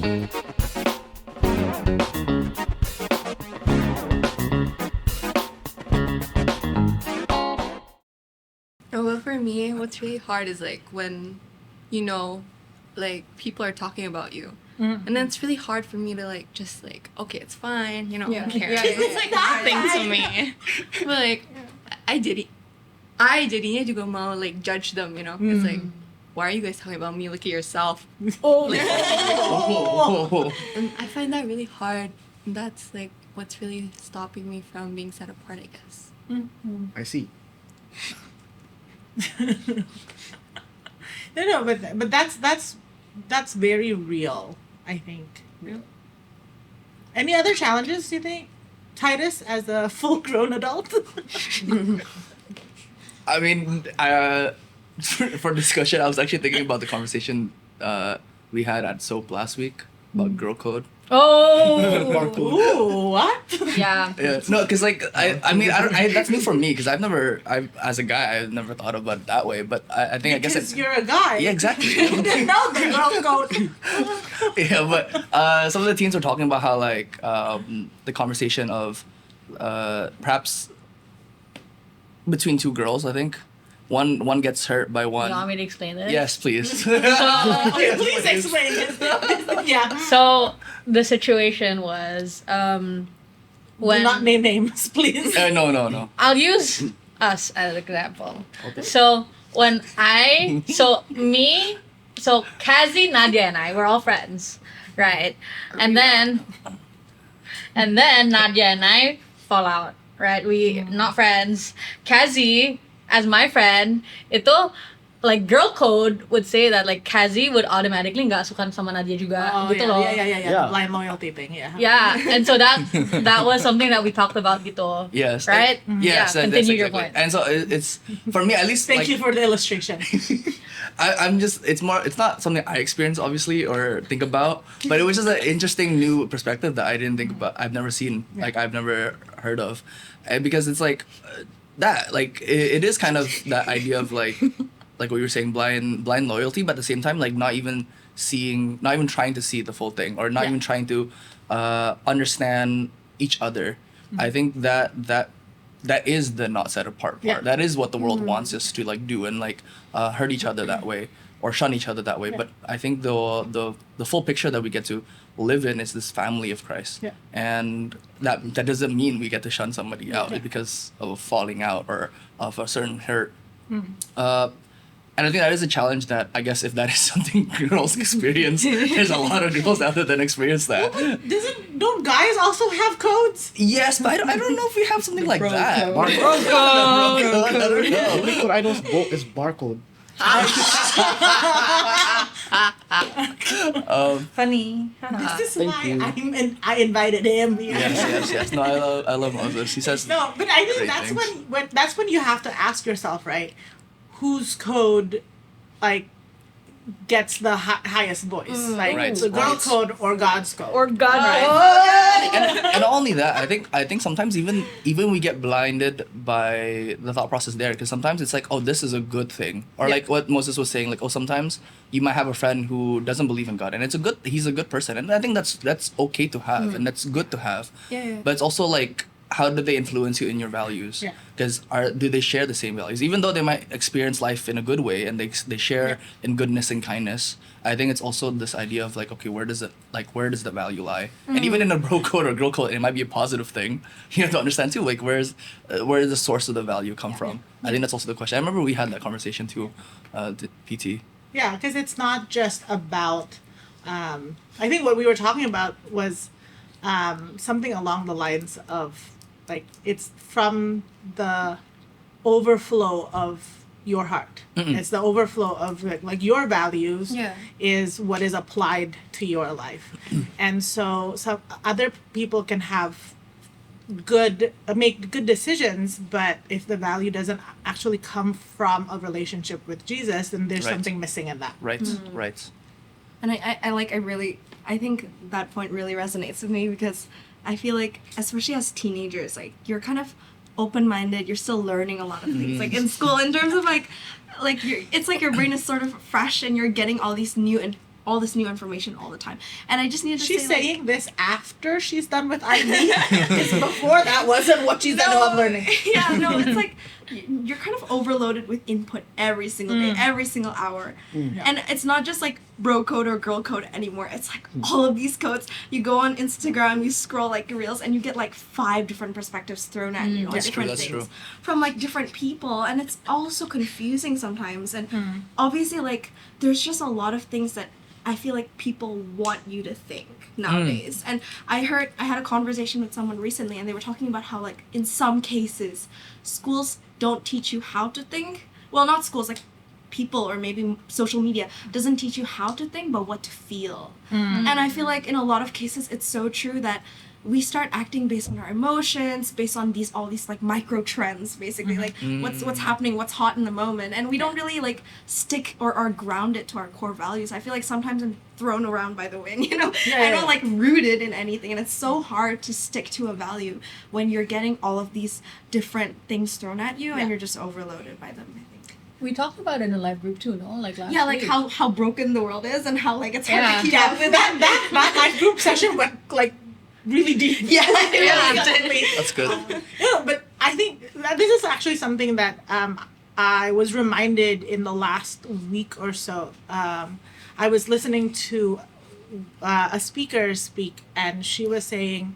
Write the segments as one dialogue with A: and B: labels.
A: Oh, well, for me, what's really hard is like when, you know, like people are talking about you. And then it's really hard for me to like just like, okay, it's fine, you know, who cares? It's like nothing to me. But like, I didn't juga mau like judge them, you know? It's like, why are you guys talking about me? Look at yourself. And I find that really hard. And that's like what's really stopping me from being set apart, I guess.
B: I see.
C: No, but that's very real, I think.
A: Yeah.
C: Any other challenges, do you think? Titus, as a full-grown adult?
D: I mean, for discussion, I was actually thinking about the conversation we had at SOAP last week about girl code.
E: Oh.
C: Ooh, what?
E: Yeah.
D: Yeah, no, because like I mean that's new for me because I've as a guy I've never thought about it that way, but I think
C: Because
D: I guess
C: you're a guy.
D: yeah, exactly.
C: You didn't know the girl code.
D: Yeah, but some of the teens were talking about how like the conversation of perhaps between two girls, I think one gets hurt by one.
E: You want me to explain this?
D: Yes, please.
C: Okay, please explain this. Yeah.
E: So the situation was
C: Do
E: when
C: not name names, please.
D: No.
E: I'll use us as an example.
D: Okay.
E: So Kazi, Nadia, and I were all friends, right? And then Nadia and I fall out, right? We not friends. Kazi, as my friend, itu like girl code would say that like Kazi would automatically nggak suka sama Nadia juga,
C: Oh,
E: gitu
C: yeah,
E: loh.
C: yeah. Blind loyalty thing, yeah.
E: Yeah, and so that was something that we talked about gitu.
D: Yes.
E: Right?
D: Yes.
E: Yeah,
D: that's
E: continue your
D: exactly.
E: point.
D: And so it's for me at least.
C: Thank
D: like,
C: you for the illustration.
D: I'm just it's not something I experience obviously or think about, but it was just an interesting new perspective that I didn't think about. I've never seen, like I've never heard of, and because it's like that like it is kind of that idea of like what you were saying, blind loyalty, but at the same time like not even trying to see the full thing or not even trying to understand each other. I think that is the not set apart part.
C: Yeah.
D: That is what the world wants us to like do and like hurt each other that way or shun each other that way. But I think the full picture that we get to live in is this family of Christ.
C: Yeah.
D: And that doesn't mean we get to shun somebody out because of falling out or of a certain hurt. And I think that is a challenge that I guess if that is something girls experience, there's a lot of girls out there that experience that.
C: Don't guys also have codes?
D: Yes, but I don't know if we have something like that.
B: Barcode.
D: I don't
B: The
D: know.
B: only code I know is barcode.
E: Funny.
C: This is
B: Thank
C: why
B: you.
C: I invited him here.
D: Yes. No, I love Moses. He says
C: No, but I think
D: great
C: that's
D: things.
C: that's when you have to ask yourself, right? Whose code, like, gets the highest voice? Like
D: Right,
C: the girl
D: right.
C: code or God's code?
E: Or God.
D: and not only that, I think sometimes even we get blinded by the thought process there because sometimes it's like, oh, this is a good thing, or like what Moses was saying, like, oh, sometimes you might have a friend who doesn't believe in God and he's a good person, and I think that's okay to have and that's good to have.
A: Yeah.
D: But it's also like, how do they influence you in your values?
C: Yeah.
D: Because do they share the same values? Even though they might experience life in a good way and they share in goodness and kindness, I think it's also this idea of like, okay, where does the value lie? And even in a bro code or girl code, it might be a positive thing. You have to understand too, like where does the source of the value come from? I think that's also the question. I remember we had that conversation too, PT.
C: Yeah, because it's not just about. I think what we were talking about was something along the lines of like it's from the overflow of your heart. It's the overflow of like your values is what is applied to your life, and so some other people can have make good decisions, but if the value doesn't actually come from a relationship with Jesus, then there's
D: Right.
C: something missing in that.
D: Right.
A: And I think that point really resonates with me because I feel like, especially as teenagers, like you're kind of open-minded, you're still learning a lot of things, like in school, in terms of like it's like your brain is sort of fresh and you're getting all these new
F: all this new information all the time. And I just needed to
C: She's
F: say, like,
C: saying this after she's done with IB. Because before that wasn't what she's done with learning.
F: Yeah, no, it's like you're kind of overloaded with input every single day, every single hour. And it's not just like bro code or girl code anymore. It's like all of these codes. You go on Instagram, you scroll like reels, and you get like 5 different perspectives thrown at you on different
D: that's
F: things
D: true.
F: from like different people, and it's all so confusing sometimes. And obviously, like, there's just a lot of things that I feel like people want you to think nowadays. And I had a conversation with someone recently, and they were talking about how, like, in some cases, schools don't teach you how to think. Well, not schools, like people or maybe social media doesn't teach you how to think, but what to feel. And I feel like in a lot of cases, it's so true that we start acting based on our emotions, based on all these like micro trends, basically, like what's happening, what's hot in the moment, and we don't really like stick or are grounded to our core values. I feel like sometimes I'm thrown around by the wind, you know. I don't like rooted in anything, and it's so hard to stick to a value when you're getting all of these different things thrown at you and you're just overloaded by them. I think.
E: We talked about it in a live group too, no? Like last
F: Yeah, like
E: week.
F: how broken the world is and how like it's hard to keep
C: Yeah,
F: up with
C: that live group session went like really deep.
F: Yeah,
D: That's good.
C: No, but I think that this is actually something that I was reminded in the last week or so. I was listening to a speaker speak, and she was saying,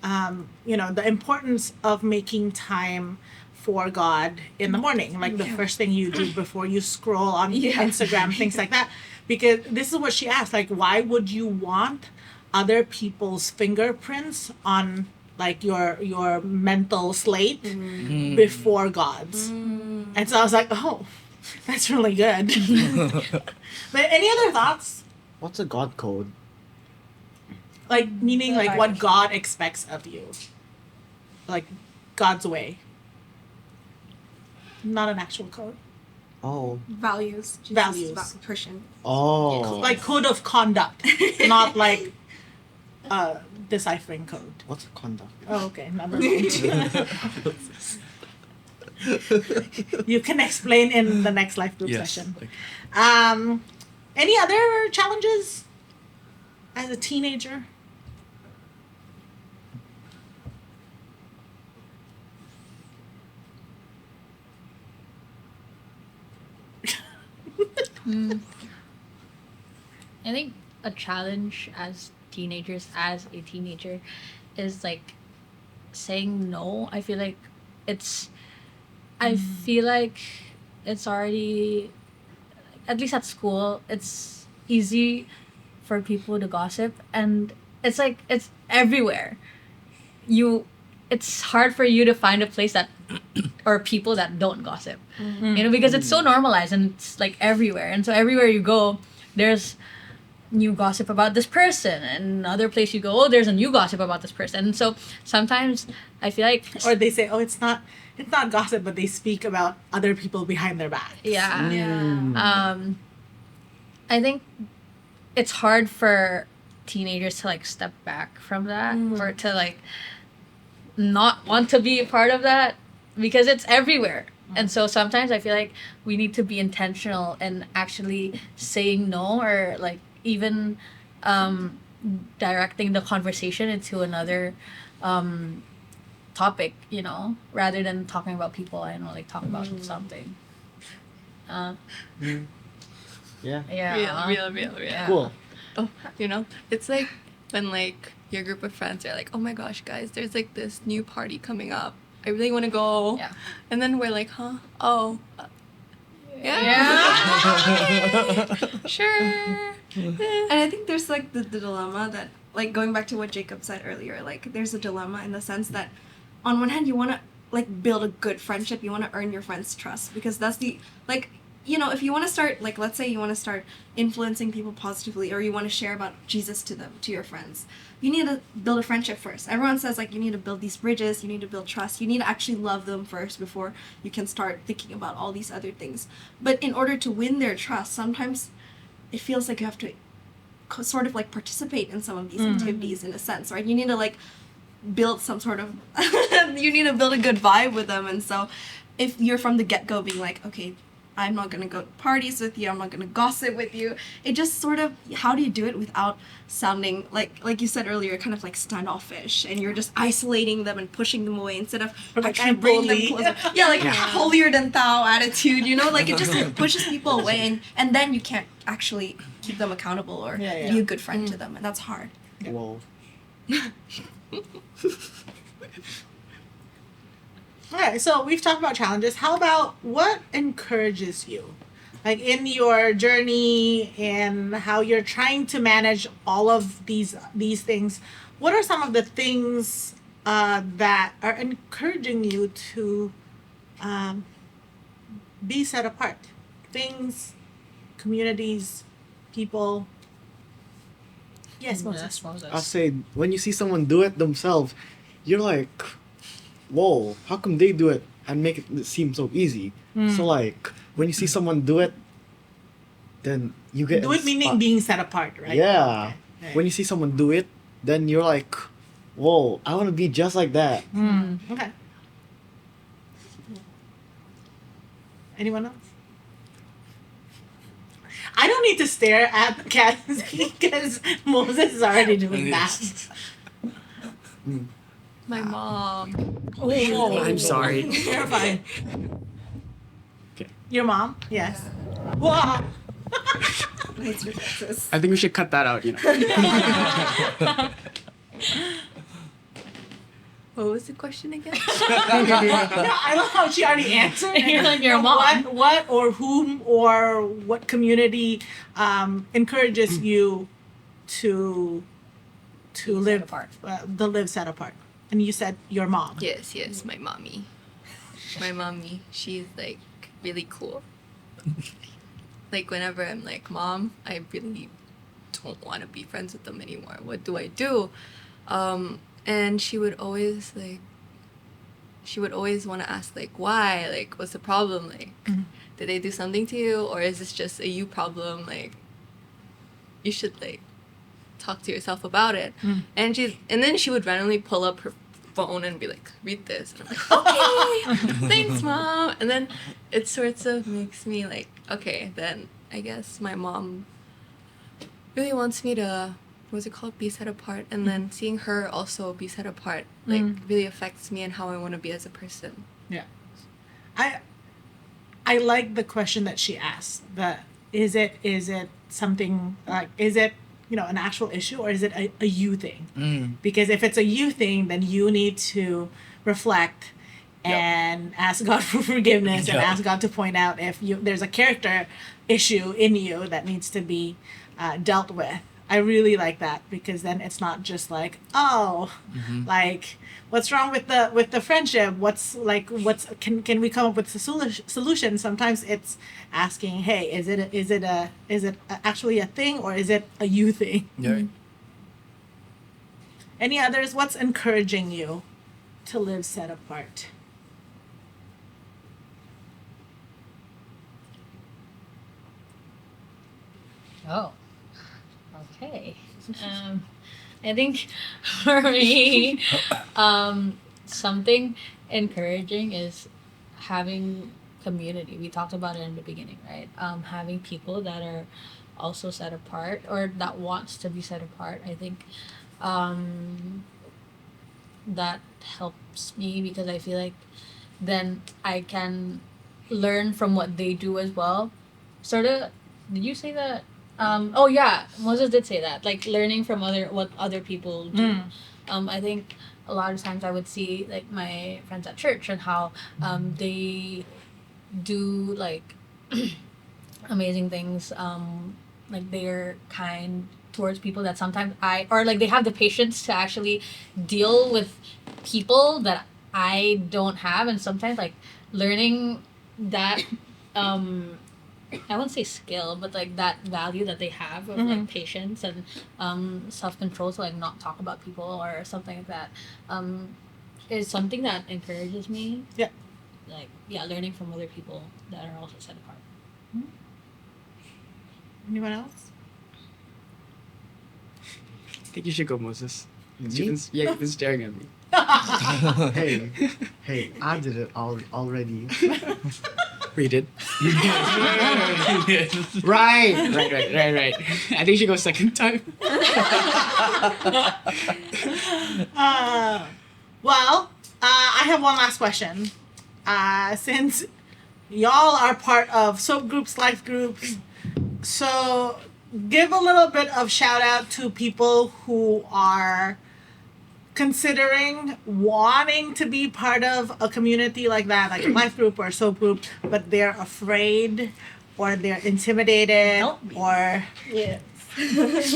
C: the importance of making time for God in the morning, like the first thing you do before you scroll on Instagram, things like that. Because this is what she asked, like, why would you want other people's fingerprints on like your mental slate before God's? And so I was like, oh, that's really good. But any other thoughts?
B: What's a God code?
C: Like, meaning like what God expects of you, like God's way, not an actual code.
B: Oh.
F: Values.
C: Values.
F: Christian.
B: Oh.
C: Like code of conduct, not like deciphering code.
B: What's a conduct?
C: Oh, okay. Never mind. You can explain in the next life group session. Any other challenges as a teenager?
E: I think a challenge as a teenager, is like saying no. I feel like it's already, at least at school, it's easy for people to gossip, and it's like it's everywhere. It's hard for you to find a place that or people that don't gossip, because it's so normalized and it's like everywhere. And so everywhere you go, there's new gossip about this person, and another place you go, oh, there's a new gossip about this person. And so sometimes I feel like,
C: or they say, oh, it's not gossip, but they speak about other people behind their back.
E: I think it's hard for teenagers to like step back from that, or to like not want to be a part of that, because it's everywhere. And so sometimes I feel like we need to be intentional in actually saying no, or like even directing the conversation into another topic, rather than talking about people. I don't know, like talk about something.
B: Yeah.
E: Yeah.
B: Cool.
A: Oh, it's like when like your group of friends are like, oh my gosh, guys, there's like this new party coming up. I really want to go.
E: Yeah.
A: And then we're like, huh? Oh. Sure.
F: And I think there's like the dilemma that, like, going back to what Jacob said earlier, like there's a dilemma in the sense that on one hand you want to like build a good friendship, you want to earn your friends' trust, because that's the, like, if you want to start, like, let's say you want to start influencing people positively, or you want to share about Jesus to your friends, you need to build a friendship first. Everyone says, like, you need to build these bridges, you need to build trust, you need to actually love them first before you can start thinking about all these other things. But in order to win their trust, sometimes it feels like you have to sort of like participate in some of these activities in a sense, right? You need to like build some sort of you need to build a good vibe with them. And so if you're from the get-go being like, okay, I'm not gonna go to parties with you. I'm not gonna gossip with you. It just sort of, how do you do it without sounding like you said earlier, kind of like standoffish, and you're just isolating them and pushing them away instead of actually bringing them closer. Yeah, like holier than thou attitude. You know, like it just pushes people away, and then you can't actually keep them accountable or be a good friend to them, and that's hard.
B: Whoa.
C: Okay, so we've talked about challenges. How about what encourages you? Like in your journey and how you're trying to manage all of these things, what are some of the things that are encouraging you to be set apart? Things, communities, people. Yes, Moses.
B: I'll say when you see someone do it themselves, you're like, whoa, how come they do it and make it seem so easy? So like when you see someone do it, then you get
C: Do it meaning being set apart, right?
B: Yeah.
C: Okay.
B: When you see someone do it, then you're like, whoa, I want to be just like that.
C: Okay. Anyone else? I don't need to stare at the cat because Moses is already doing that.
A: My mom.
C: Oh,
G: I'm sorry.
C: You're fine.
B: Okay.
C: Your mom? Yes. Wow.
F: Nice reflexes.
G: I think we should cut that out, you know.
A: What was the question again?
C: No, I love how she already answered.
E: You're like your mom.
C: What or whom or what community encourages you to live
E: apart.
C: Live set apart? And you said your mom.
A: Yes, my mommy. My mommy, she's like really cool. Like whenever I'm like, Mom, I really don't want to be friends with them anymore. What do I do? And she would always want to ask like, why? Like, what's the problem? Like, did they do something to you, or is this just a you problem? Like, you should like talk to yourself about it. And then she would randomly pull up her phone and be like, read this. And I'm like, okay, thanks, Mom. And then it sorts of makes me like, okay, then I guess my mom really wants me to, what's it called, be set apart. And then seeing her also be set apart, like, really affects me and how I want to be as a person.
C: Yeah. I like the question that she asked. That is it something like, is it, you know, an actual issue, or is it a you thing? Because if it's a you thing, then you need to reflect and ask God for forgiveness and ask God to point out if there's a character issue in you that needs to be dealt with. I really like that, because then it's not just like, oh, like, what's wrong with the friendship? Can we come up with a solution? Sometimes it's asking, hey, is it actually a thing, or is it a you thing?
D: Yeah.
C: Any others? What's encouraging you to live set apart?
E: Oh, okay. I think for me, something encouraging is having community. We talked about it in the beginning, right? Having people that are also set apart, or that wants to be set apart. I think that helps me, because I feel like then I can learn from what they do as well. Sort of, did you say that? Oh yeah, Moses did say that, like learning from what other people do. I think a lot of times I would see like my friends at church and how they do like amazing things. Like they're kind towards people that sometimes or like they have the patience to actually deal with people that I don't have, and sometimes like learning that I won't say skill, but like that value that they have of like patience and self-control to like not talk about people or something like that is something that encourages me.
C: Yeah.
E: Like, yeah, learning from other people that are also set apart.
C: Anyone else?
G: I think you should go, Moses.
B: Me?
G: You've been staring at me.
B: Hey, I did it already.
G: We did.
B: Right.
G: Right. I think she goes second time.
C: I have one last question. Since y'all are part of soap groups, life groups, so give a little bit of shout out to people who are considering wanting to be part of a community like that, like a life group or a soap group, but they're afraid or they're intimidated or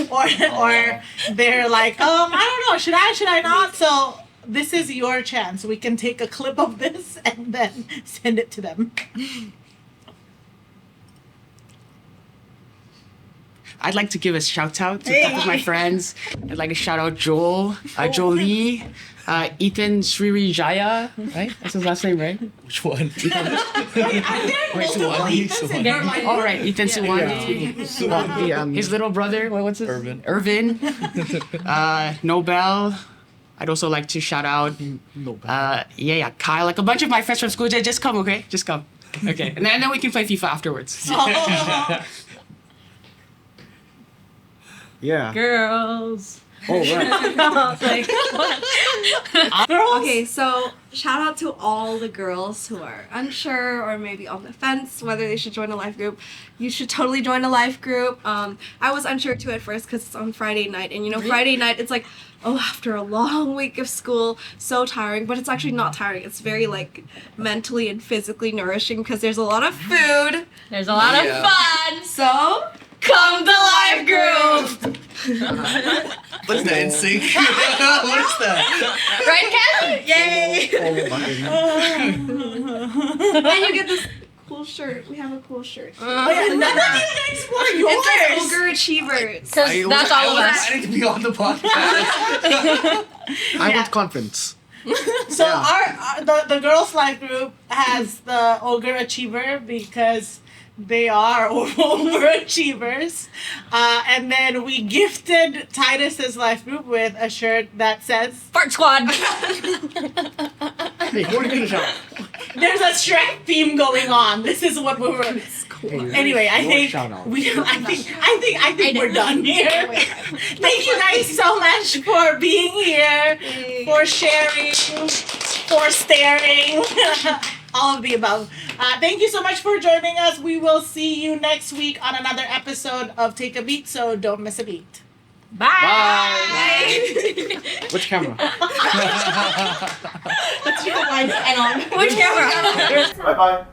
C: or they're like, I don't know, should I not? So this is your chance. We can take a clip of this and then send it to them.
G: I'd like to give a shout out to a couple of my friends. I'd like to shout out Joel, Jolie, Ethan Sriwijaya, right? That's his last name, right?
D: Which one?
G: All right, Ethan Suwandi. His little brother, what's his? Irvin. Nobel. I'd also like to shout out, Kyle, like a bunch of my friends from school. Just come, okay? Just come. Okay, and then we can play FIFA afterwards.
B: Yeah.
E: Girls.
B: Oh, right.
E: Like, what?
F: Okay, so shout out to all the girls who are unsure or maybe on the fence whether they should join a life group. You should totally join a life group. I was unsure too at first because it's on Friday night, and Friday night it's like, after a long week of school, so tiring, but it's actually not tiring. It's very like mentally and physically nourishing because there's a lot of food.
E: There's a lot of fun.
F: So come to life group.
D: What's the NSYNC? What's that?
E: Right, Kathy?
F: Yay!
B: Oh,
F: And you get this cool shirt. We have a cool shirt.
C: Explore yours.
F: It says Ogre Achievers.
E: Because that's all of us.
D: I need to be on the podcast.
B: I want conference.
C: So the girls' life group has the Ogre Achiever because they are overachievers. And then we gifted Titus's life group with a shirt that says
E: Fart Squad.
B: Hey, who are you gonna shout?
C: there's a Shrek theme going on. This is what we were. Anyway, I think we're done here. Thank you guys so much for being here, for sharing, for staring, all of the above. Thank you so much for joining us. We will see you next week on another episode of Take a Beat, so don't miss a beat.
E: Bye.
B: Which camera?
F: Let's do the lines and on.
E: Which camera?
B: Bye bye.